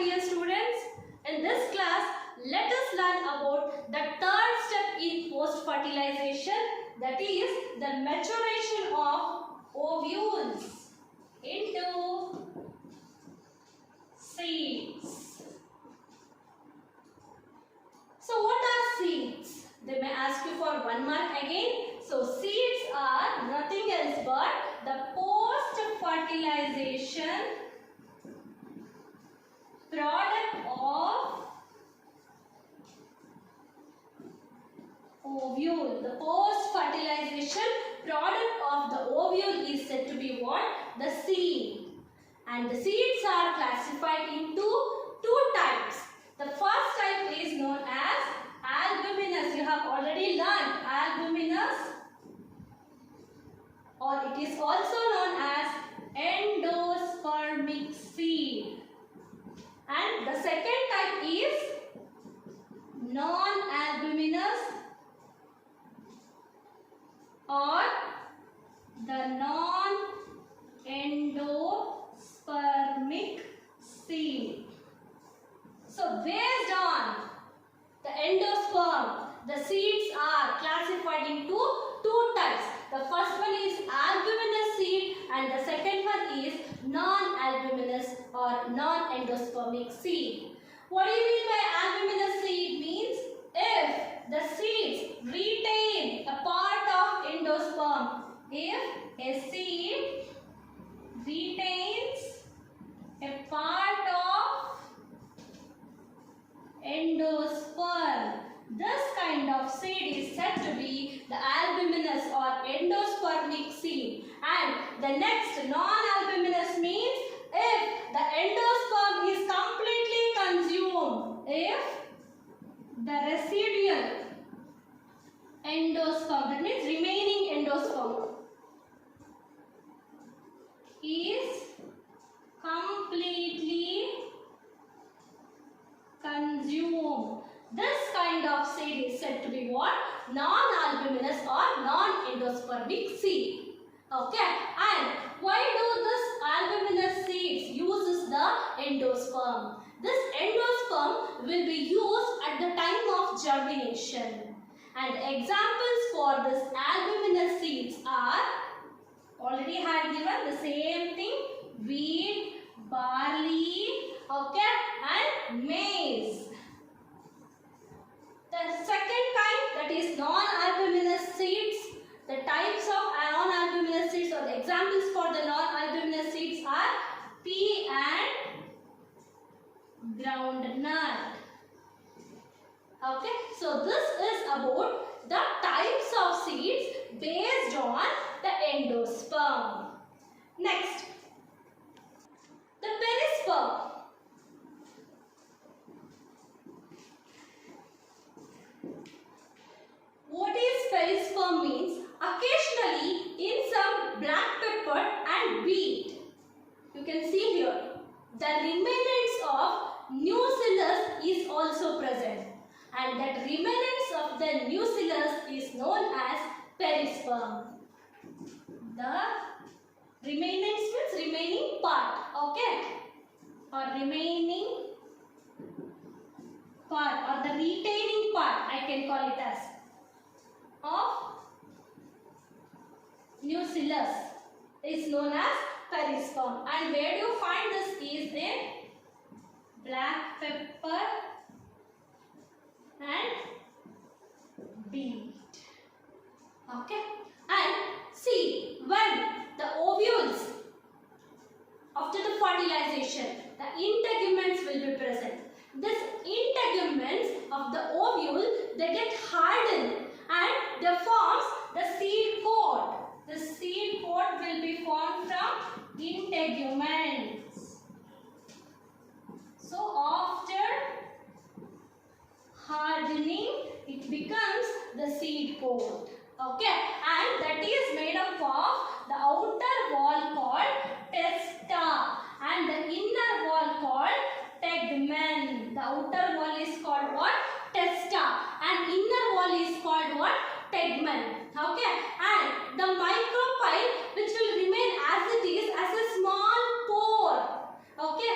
dear students. In this class, let us learn about the third step in post-fertilization, that is the maturation of ovules into seeds. So what are seeds? They may ask you for 1 mark again. So seeds are nothing else but the post-fertilization product of ovule. The post-fertilization product of the ovule is said to be what? The seed. And the seeds are classified into two types. The first type is known as albuminous. You have already learned albuminous, or it is also known as endospermic seed. And the second type is non-albuminous or the non-endospermic seed. So based on the endosperm, the seeds are classified into two types. The first one is albuminous seed and the second one is non-albuminous or non-endospermic seed. What do you mean by albuminous seed? Means if the seeds retain a part of endosperm. If a seed retains a part of endosperm, this kind of seed is said to be the albuminous or endospermic seed. And the next non-albuminous means if the endosperm is completely consumed, if the residual endosperm, that means remaining endosperm, is completely consumed. This kind of seed is said to be what? Non-albuminous or non-endospermic seed. Okay. And why do this albuminous seeds uses the endosperm? This endosperm will be used at the time of germination. And examples for this albuminous seeds are, already had given the same thing, wheat, barley, okay, and maize. The second type, that is non-albuminous seeds. The types of non-albuminous seeds or the examples for the non-albuminous seeds are pea and groundnut. Okay, so this is about the types of seeds based on the endosperm. Next, the perisperm. What is perisperm means? Occasionally in some black pepper and wheat, you can see here, the remnants of nucellus is also present, and that remnants of the nucellus is known as perisperm. The remnants means remaining part, okay, or remaining part or the retaining part, I can call it as, of nucellus is known as perisperm. And where do you find this is in black pepper and beet. Okay. And see, when the ovules, after the fertilization, the integuments will be present. These integuments of the ovule, they get hardened and they forms the seed pod. The seed pod will be formed from integuments. So after hardening, it becomes the seed pod. Okay, and that is made up of the outer wall called testa and the inner wall called tegmen. The outer wall is called what? Testa, and inner wall is called what? Tegmen. Okay, and the micropyle which will remain as it is as a small pore. Okay,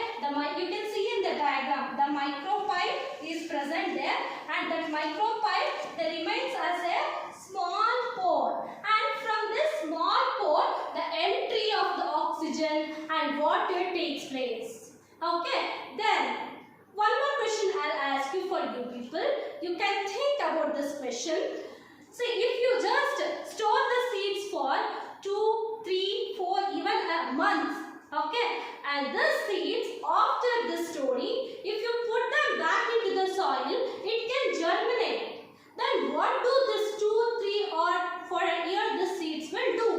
you can see in the diagram. and there, and that micropyle that remains as a small pore, and from this small pore the entry of the oxygen and water takes place. Okay, then one more question I'll ask you for you people. You can think about this question. See, if you just store the seeds for 2, 3, 4, even a month, okay, and these seeds after the storing, if you put them back into the soil, it can germinate. Then what do this 2, 3 or for a year the seeds will do?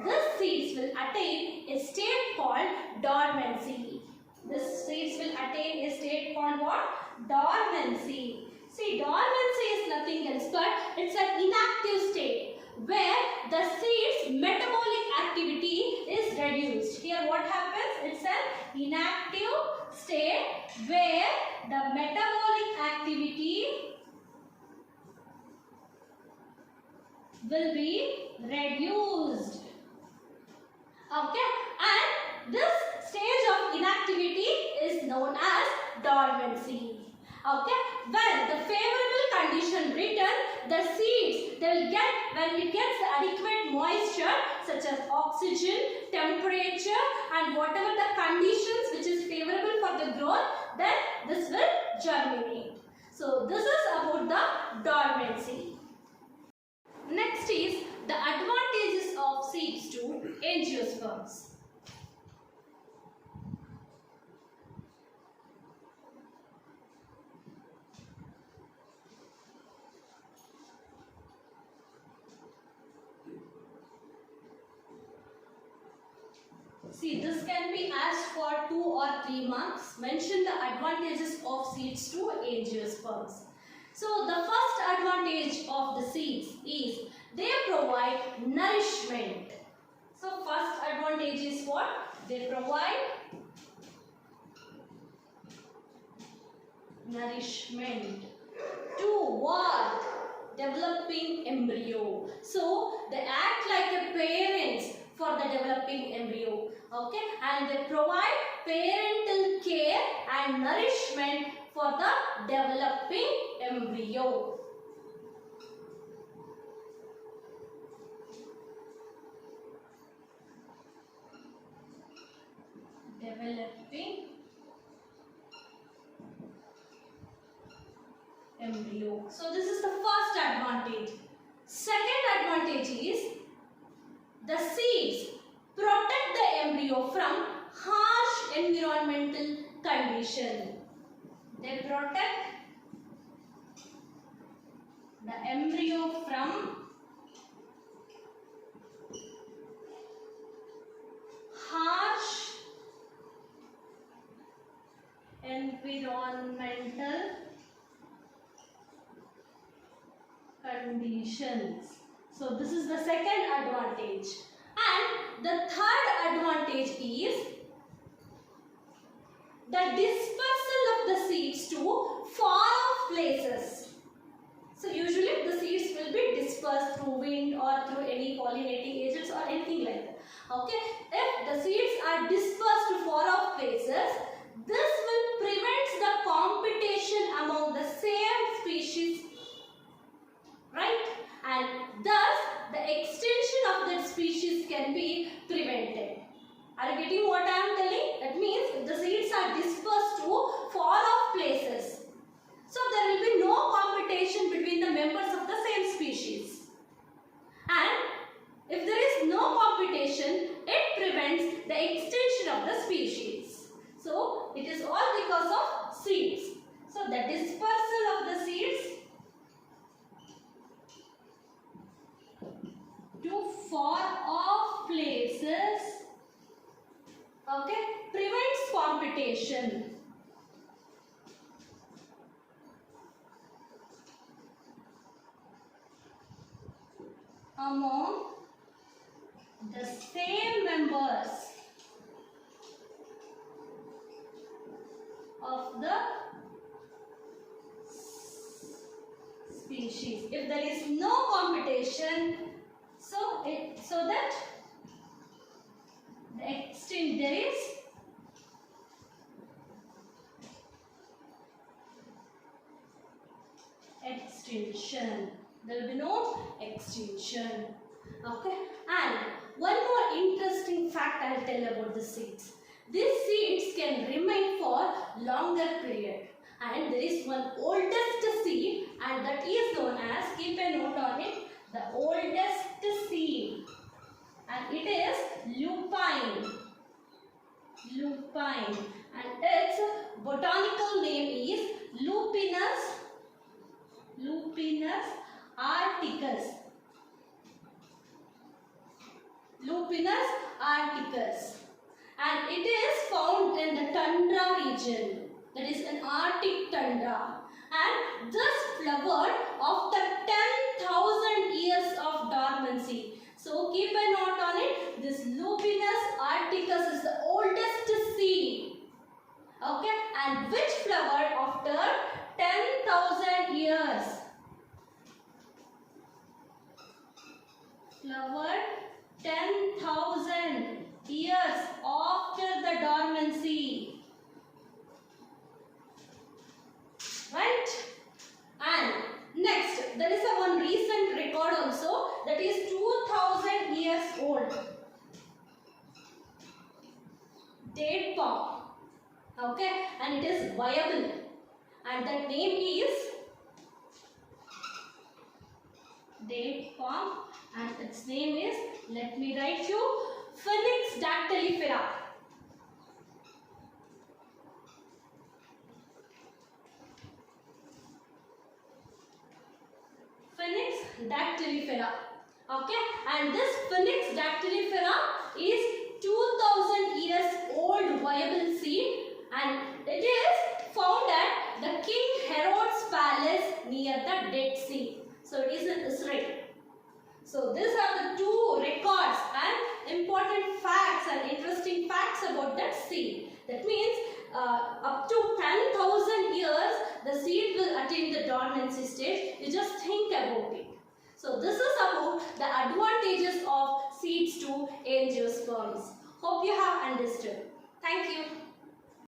These seeds will attain a state called dormancy. These seeds will attain a state called what? Dormancy. See, dormancy is nothing else but it's an inactive state where the seed's metabolic activity is reduced. Here what happens? It's an inactive state where the metabolic activity will be reduced. Okay, and this stage of inactivity is known as dormancy. Okay, when the favorable condition return, the seeds they will get when it gets the adequate moisture such as oxygen, temperature, and whatever the conditions which is favorable for the growth, then this will germinate. So this is about the dormancy. Next is the advantages of seeds to angiosperms. See, this can be asked for 2 or 3 marks. Mention the advantages of seeds to angiosperms. So, the first advantage of the seeds is they provide nourishment. So, first advantage is what? They provide nourishment to what? Developing embryo. So, they act like the parents for the developing embryo. Okay, and they provide parental care and nourishment for the developing embryo. Developing embryo. So this is the first advantage. Second advantage is the seeds protect the embryo from harsh environmental condition. They protect the embryo from harsh environmental conditions. So this is the second advantage. And the third advantage is the dispersal of the seeds to far off places. So usually the seeds will be dispersed through wind or through any pollinating agents or anything like that. Okay, if the seeds are dispersed to far off places, this will prevent the competition among the same species, right? And thus the extinction of that species can be prevented. Are you getting what I am telling? That means if the seeds are dispersed to far off places, so there will be no competition between the members of the same species. And if there is no competition, it prevents the extinction of the species. So it is all because of seeds. So the dispersal of the seeds to far off places, okay, prevents competition. Among the same members of the species. If there is no competition, so that the extent there is extinction. There will be no extinction. Okay. And one more interesting fact I will tell about the seeds. These seeds can remain for longer period. And there is one oldest seed, and that is known as, keep a note on it, the oldest seed. And it is lupine. Lupine. And its botanical name is Lupinus articus. Lupinus articus. And it is found in the tundra region. That is an Arctic tundra. And this flowered after 10,000 years of dormancy. So keep a note on it. This Lupinus articus is the oldest seed. Okay. And which flowered after 10,000 years. Flowered 10,000 years after the dormancy. Right? And next, there is a one recent record also, that is 2,000 years old. Date palm. Okay? And it is viable. And the name is date palm. And its name is, let me write you, Phoenix dactylifera. Phoenix dactylifera. Okay, and this Phoenix dactylifera is 2,000 years old viable seed, and it is found at the King Herod's palace near the Dead Sea. So it is in Israel. So these are the two records and important facts and interesting facts about that seed. That means up to 10,000 years the seed will attain the dormancy stage. You just think about it. So this is about the advantages of seeds to angiosperms. Hope you have understood. Thank you.